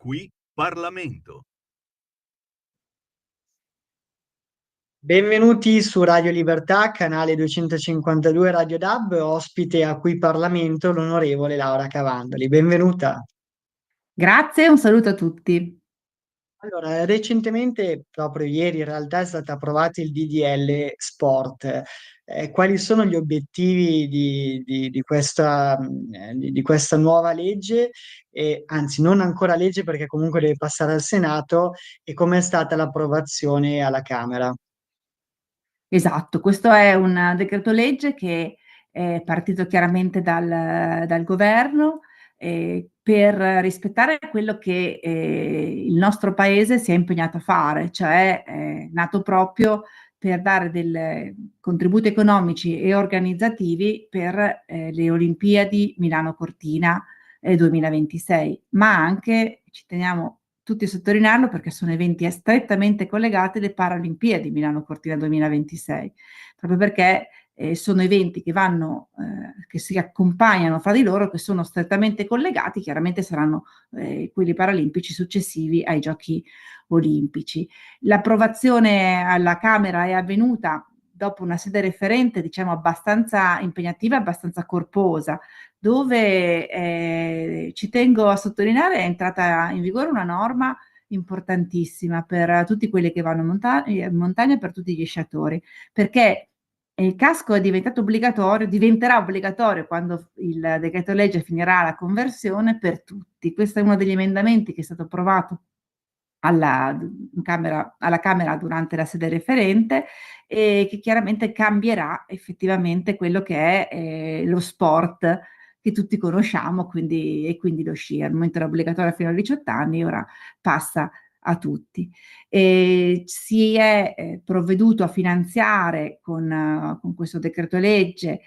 Qui Parlamento. Benvenuti su Radio Libertà, canale 252 Radio DAB, ospite a cui Parlamento l'onorevole Laura Cavandoli. Benvenuta. Grazie, un saluto a tutti. Allora, recentemente, proprio ieri in realtà, è stato approvato il DDL Sport. Quali sono gli obiettivi di questa nuova legge? Anzi, non ancora legge perché comunque deve passare al Senato, e com'è stata l'approvazione alla Camera? Esatto, questo è un decreto legge che è partito chiaramente dal governo per rispettare quello che il nostro paese si è impegnato a fare, cioè è nato proprio per dare dei contributi economici e organizzativi per le Olimpiadi Milano Cortina 2026, ma anche, ci teniamo tutti a sottolinearlo perché sono eventi strettamente collegati alle Paralimpiadi Milano Cortina 2026, proprio perché sono eventi che vanno, che si accompagnano fra di loro, che sono strettamente collegati, chiaramente saranno quelli paralimpici successivi ai Giochi Olimpici. L'approvazione alla Camera è avvenuta dopo una sede referente, diciamo, abbastanza impegnativa, abbastanza corposa, dove ci tengo a sottolineare è entrata in vigore una norma importantissima per tutti quelli che vanno in montagna e per tutti gli sciatori, perché il casco è diventato obbligatorio, diventerà obbligatorio quando il decreto legge finirà la conversione per tutti. Questo è uno degli emendamenti che è stato approvato alla Camera durante la sede referente e che chiaramente cambierà effettivamente quello che è lo sport che tutti conosciamo, quindi lo sci. Al momento era obbligatorio fino a 18 anni, ora passa a tutti. Si è provveduto a finanziare con questo decreto legge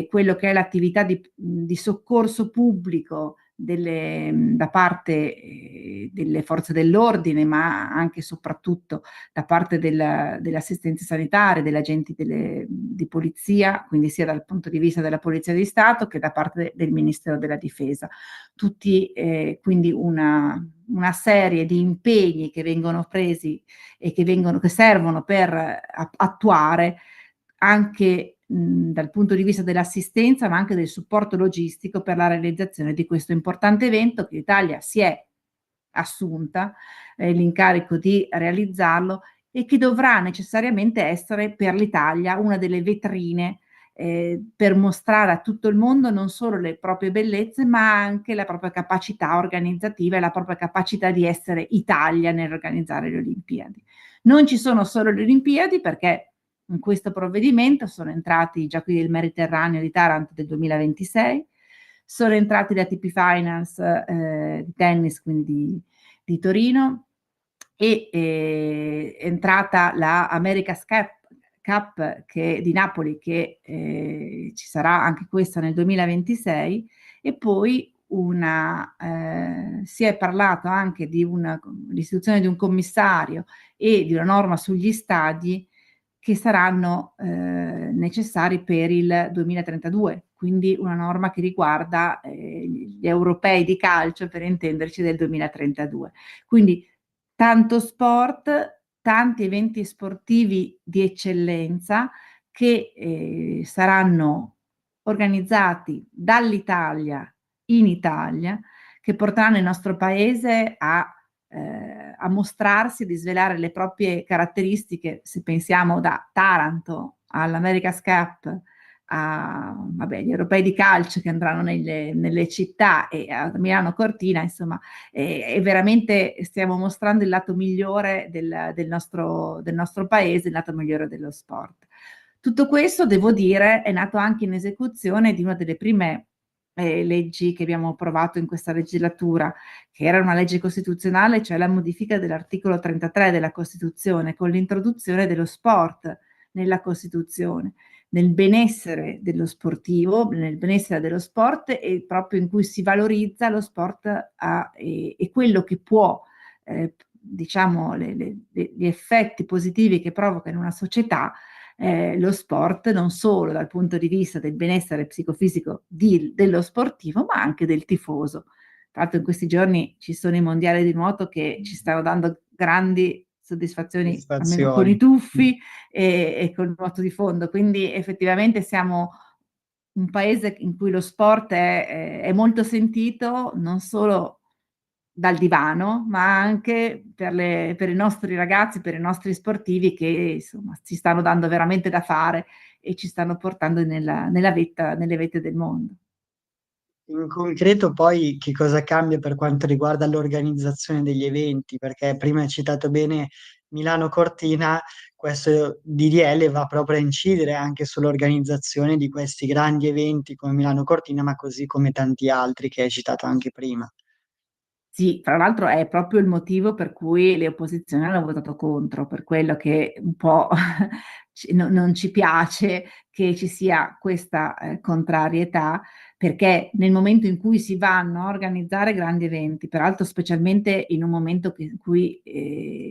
quello che è l'attività di soccorso pubblico da parte delle forze dell'ordine, ma anche e soprattutto da parte dell'assistenza sanitaria, degli agenti di polizia, quindi sia dal punto di vista della Polizia di Stato che da parte del Ministero della Difesa. Tutti quindi una serie di impegni che vengono presi e che servono per attuare anche dal punto di vista dell'assistenza, ma anche del supporto logistico per la realizzazione di questo importante evento che l'Italia si è assunta l'incarico di realizzarlo e che dovrà necessariamente essere per l'Italia una delle vetrine per mostrare a tutto il mondo non solo le proprie bellezze, ma anche la propria capacità organizzativa e la propria capacità di essere Italia nell'organizzare le Olimpiadi. Non ci sono solo le Olimpiadi, perché in questo provvedimento sono entrati i Giochi del Mediterraneo di Taranto del 2026, sono entrati le ATP Finals di tennis, quindi di Torino, e è entrata la America's Cup di Napoli, che ci sarà anche questa nel 2026, e poi si è parlato anche di l'istituzione di un commissario e di una norma sugli stadi che saranno necessari per il 2032, quindi una norma che riguarda gli europei di calcio, per intenderci, del 2032. Quindi tanto sport, tanti eventi sportivi di eccellenza che saranno organizzati dall'Italia in Italia, che porteranno il nostro paese a mostrarsi, di svelare le proprie caratteristiche. Se pensiamo da Taranto all'America's Cup, agli europei di calcio che andranno nelle città, e a Milano Cortina, insomma, e veramente stiamo mostrando il lato migliore del nostro paese, il lato migliore dello sport. Tutto questo, devo dire, è nato anche in esecuzione di una delle prime leggi che abbiamo approvato in questa legislatura, che era una legge costituzionale, cioè la modifica dell'articolo 33 della Costituzione, con l'introduzione dello sport nella Costituzione, nel benessere dello sportivo, nel benessere dello sport, e proprio in cui si valorizza lo sport e quello che può, diciamo, gli effetti positivi che provoca in una società lo sport, non solo dal punto di vista del benessere psicofisico dello sportivo, ma anche del tifoso. Tra l'altro in questi giorni ci sono i mondiali di nuoto che ci stanno dando grandi soddisfazioni, almeno con i soddisfazioni. tuffi e col nuoto di fondo. Quindi effettivamente siamo un paese in cui lo sport è molto sentito, non solo dal divano, ma anche per i nostri ragazzi, per i nostri sportivi che insomma ci stanno dando veramente da fare e ci stanno portando nelle vette del mondo. In concreto poi che cosa cambia per quanto riguarda l'organizzazione degli eventi? Perché prima hai citato bene Milano Cortina, questo DDL va proprio a incidere anche sull'organizzazione di questi grandi eventi come Milano Cortina, ma così come tanti altri che hai citato anche prima. Sì, fra l'altro è proprio il motivo per cui le opposizioni hanno votato contro, per quello che un po' non ci piace che ci sia questa contrarietà, perché nel momento in cui si vanno a organizzare grandi eventi, peraltro specialmente in un momento in cui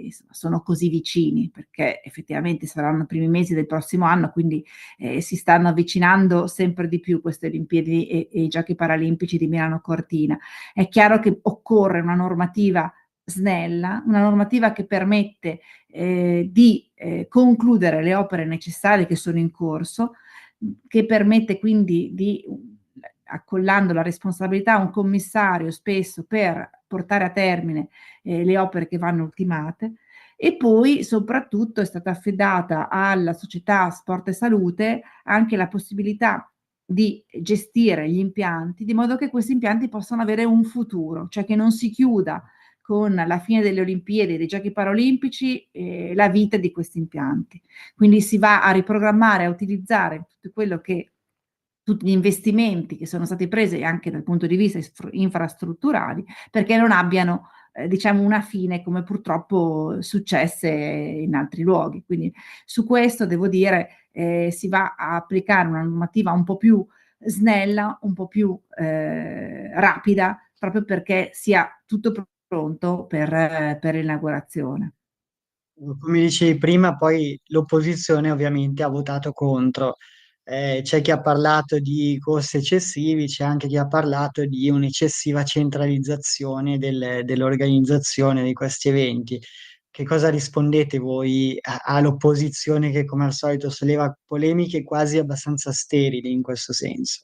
insomma, sono così vicini, perché effettivamente saranno i primi mesi del prossimo anno, quindi si stanno avvicinando sempre di più queste Olimpiadi e i Giochi Paralimpici di Milano Cortina. È chiaro che occorre una normativa snella, una normativa che permette di concludere le opere necessarie che sono in corso, che permette quindi di, accollando la responsabilità a un commissario spesso per portare a termine le opere che vanno ultimate. E poi soprattutto è stata affidata alla società Sport e Salute anche la possibilità di gestire gli impianti, di modo che questi impianti possano avere un futuro, cioè che non si chiuda con la fine delle Olimpiadi e dei Giochi Paralimpici la vita di questi impianti. Quindi si va a riprogrammare, a utilizzare tutto quello che tutti gli investimenti che sono stati presi anche dal punto di vista infrastrutturali, perché non abbiano diciamo una fine come purtroppo successe in altri luoghi. Quindi su questo devo dire si va a applicare una normativa un po' più snella, un po' più rapida, proprio perché sia tutto pronto per l'inaugurazione. Come dicevi prima, poi l'opposizione ovviamente ha votato contro. C'è chi ha parlato di costi eccessivi, c'è anche chi ha parlato di un'eccessiva centralizzazione dell'organizzazione di questi eventi. Che cosa rispondete voi all'opposizione che, come al solito, solleva polemiche quasi abbastanza sterili in questo senso?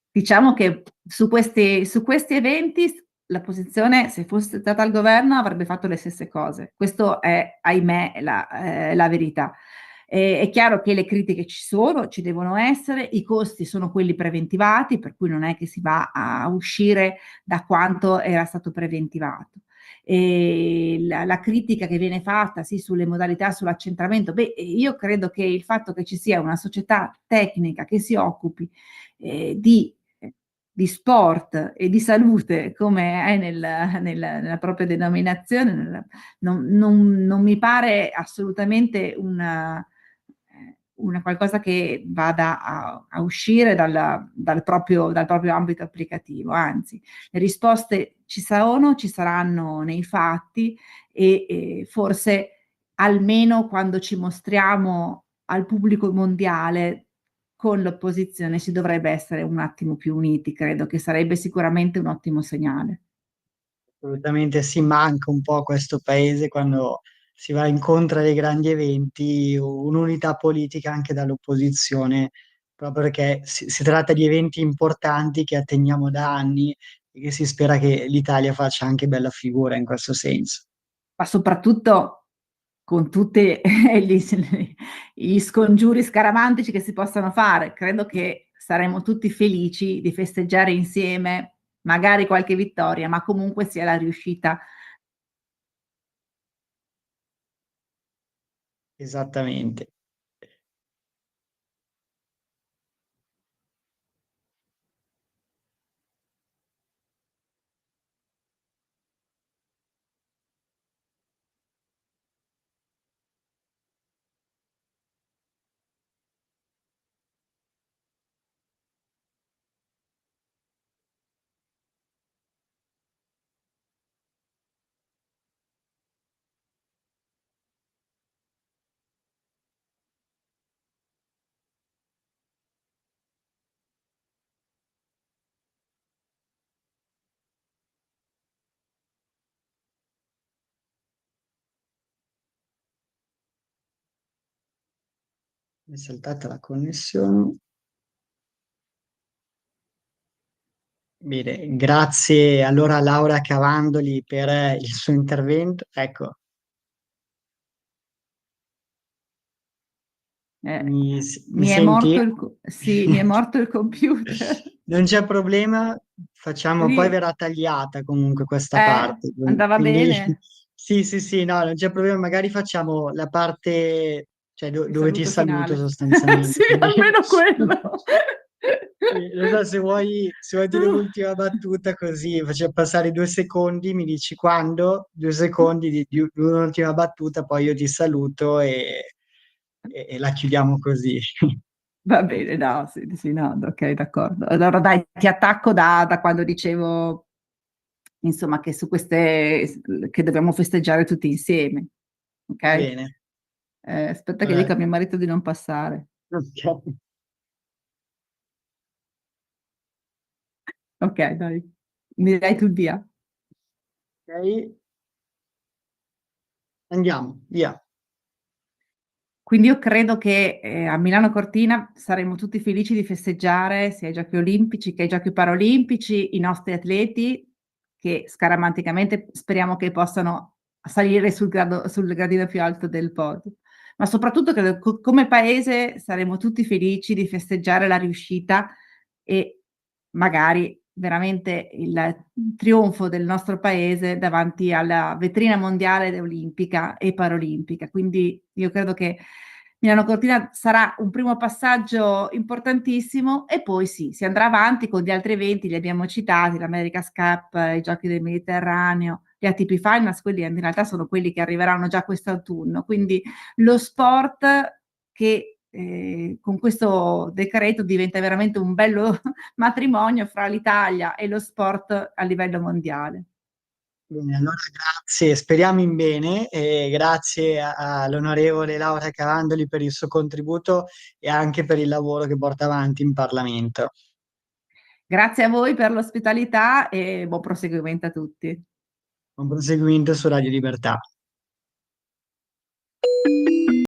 Diciamo che su questi eventi la posizione, se fosse stata al governo, avrebbe fatto le stesse cose. Questo è, ahimè, la verità. È chiaro che le critiche ci sono, ci devono essere, i costi sono quelli preventivati, per cui non è che si va a uscire da quanto era stato preventivato. E la critica che viene fatta sì, sulle modalità, sull'accentramento, beh, io credo che il fatto che ci sia una società tecnica che si occupi di sport e di salute come è nella propria denominazione, non mi pare assolutamente una qualcosa che vada a uscire dal proprio ambito applicativo, anzi, le risposte ci sono, ci saranno nei fatti e forse almeno quando ci mostriamo al pubblico mondiale con l'opposizione si dovrebbe essere un attimo più uniti, credo che sarebbe sicuramente un ottimo segnale. Assolutamente sì, manca un po' a questo paese quando si va incontro ai grandi eventi, un'unità politica anche dall'opposizione, proprio perché si tratta di eventi importanti che attendiamo da anni e che si spera che l'Italia faccia anche bella figura in questo senso. Ma soprattutto con tutti gli scongiuri scaramantici che si possano fare, credo che saremo tutti felici di festeggiare insieme, magari qualche vittoria, ma comunque sia la riuscita. Esattamente. Mi è saltata la connessione. Bene, grazie allora a Laura Cavandoli per il suo intervento. Ecco, mi Mi è senti? morto sì, mi è morto il computer. Non c'è problema, facciamo, poi Ri- verrà tagliata comunque questa parte. andava Quindi bene? sì, sì, sì, no, non c'è problema, magari facciamo la parte, cioè Il dove ti saluto saluto finale. sostanzialmente. Sì, almeno quello. Sì, non so se vuoi dire l'ultima battuta così faccio passare 2 secondi, mi dici quando, 2 secondi di un'ultima battuta, poi io ti saluto e la chiudiamo così. Va bene, no, sì, sì, no, ok, d'accordo. Allora dai, ti attacco da quando dicevo, insomma, che su queste, che dobbiamo festeggiare tutti insieme, Va ok? bene. Aspetta che Allora, dica a mio marito di non passare. ok. Ok, dai, mi dai tu il via. Ok, andiamo, via. Quindi io credo che a Milano Cortina saremo tutti felici di festeggiare sia i Giochi Olimpici che i Giochi Paraolimpici, i nostri atleti che scaramanticamente speriamo che possano salire sul gradino più alto del podio. Ma soprattutto credo come paese saremo tutti felici di festeggiare la riuscita e magari veramente il trionfo del nostro paese davanti alla vetrina mondiale ed olimpica e paraolimpica. Quindi io credo che Milano Cortina sarà un primo passaggio importantissimo e poi sì, si andrà avanti con gli altri eventi, li abbiamo citati, l'America's Cup, i Giochi del Mediterraneo, gli ATP Finals, quelli in realtà sono quelli che arriveranno già quest'autunno. Quindi lo sport che con questo decreto diventa veramente un bello matrimonio fra l'Italia e lo sport a livello mondiale. Bene, allora grazie, speriamo in bene e grazie all'onorevole Laura Cavandoli per il suo contributo e anche per il lavoro che porta avanti in Parlamento. Grazie a voi per l'ospitalità e buon proseguimento a tutti. Buon proseguimento su Radio Libertà.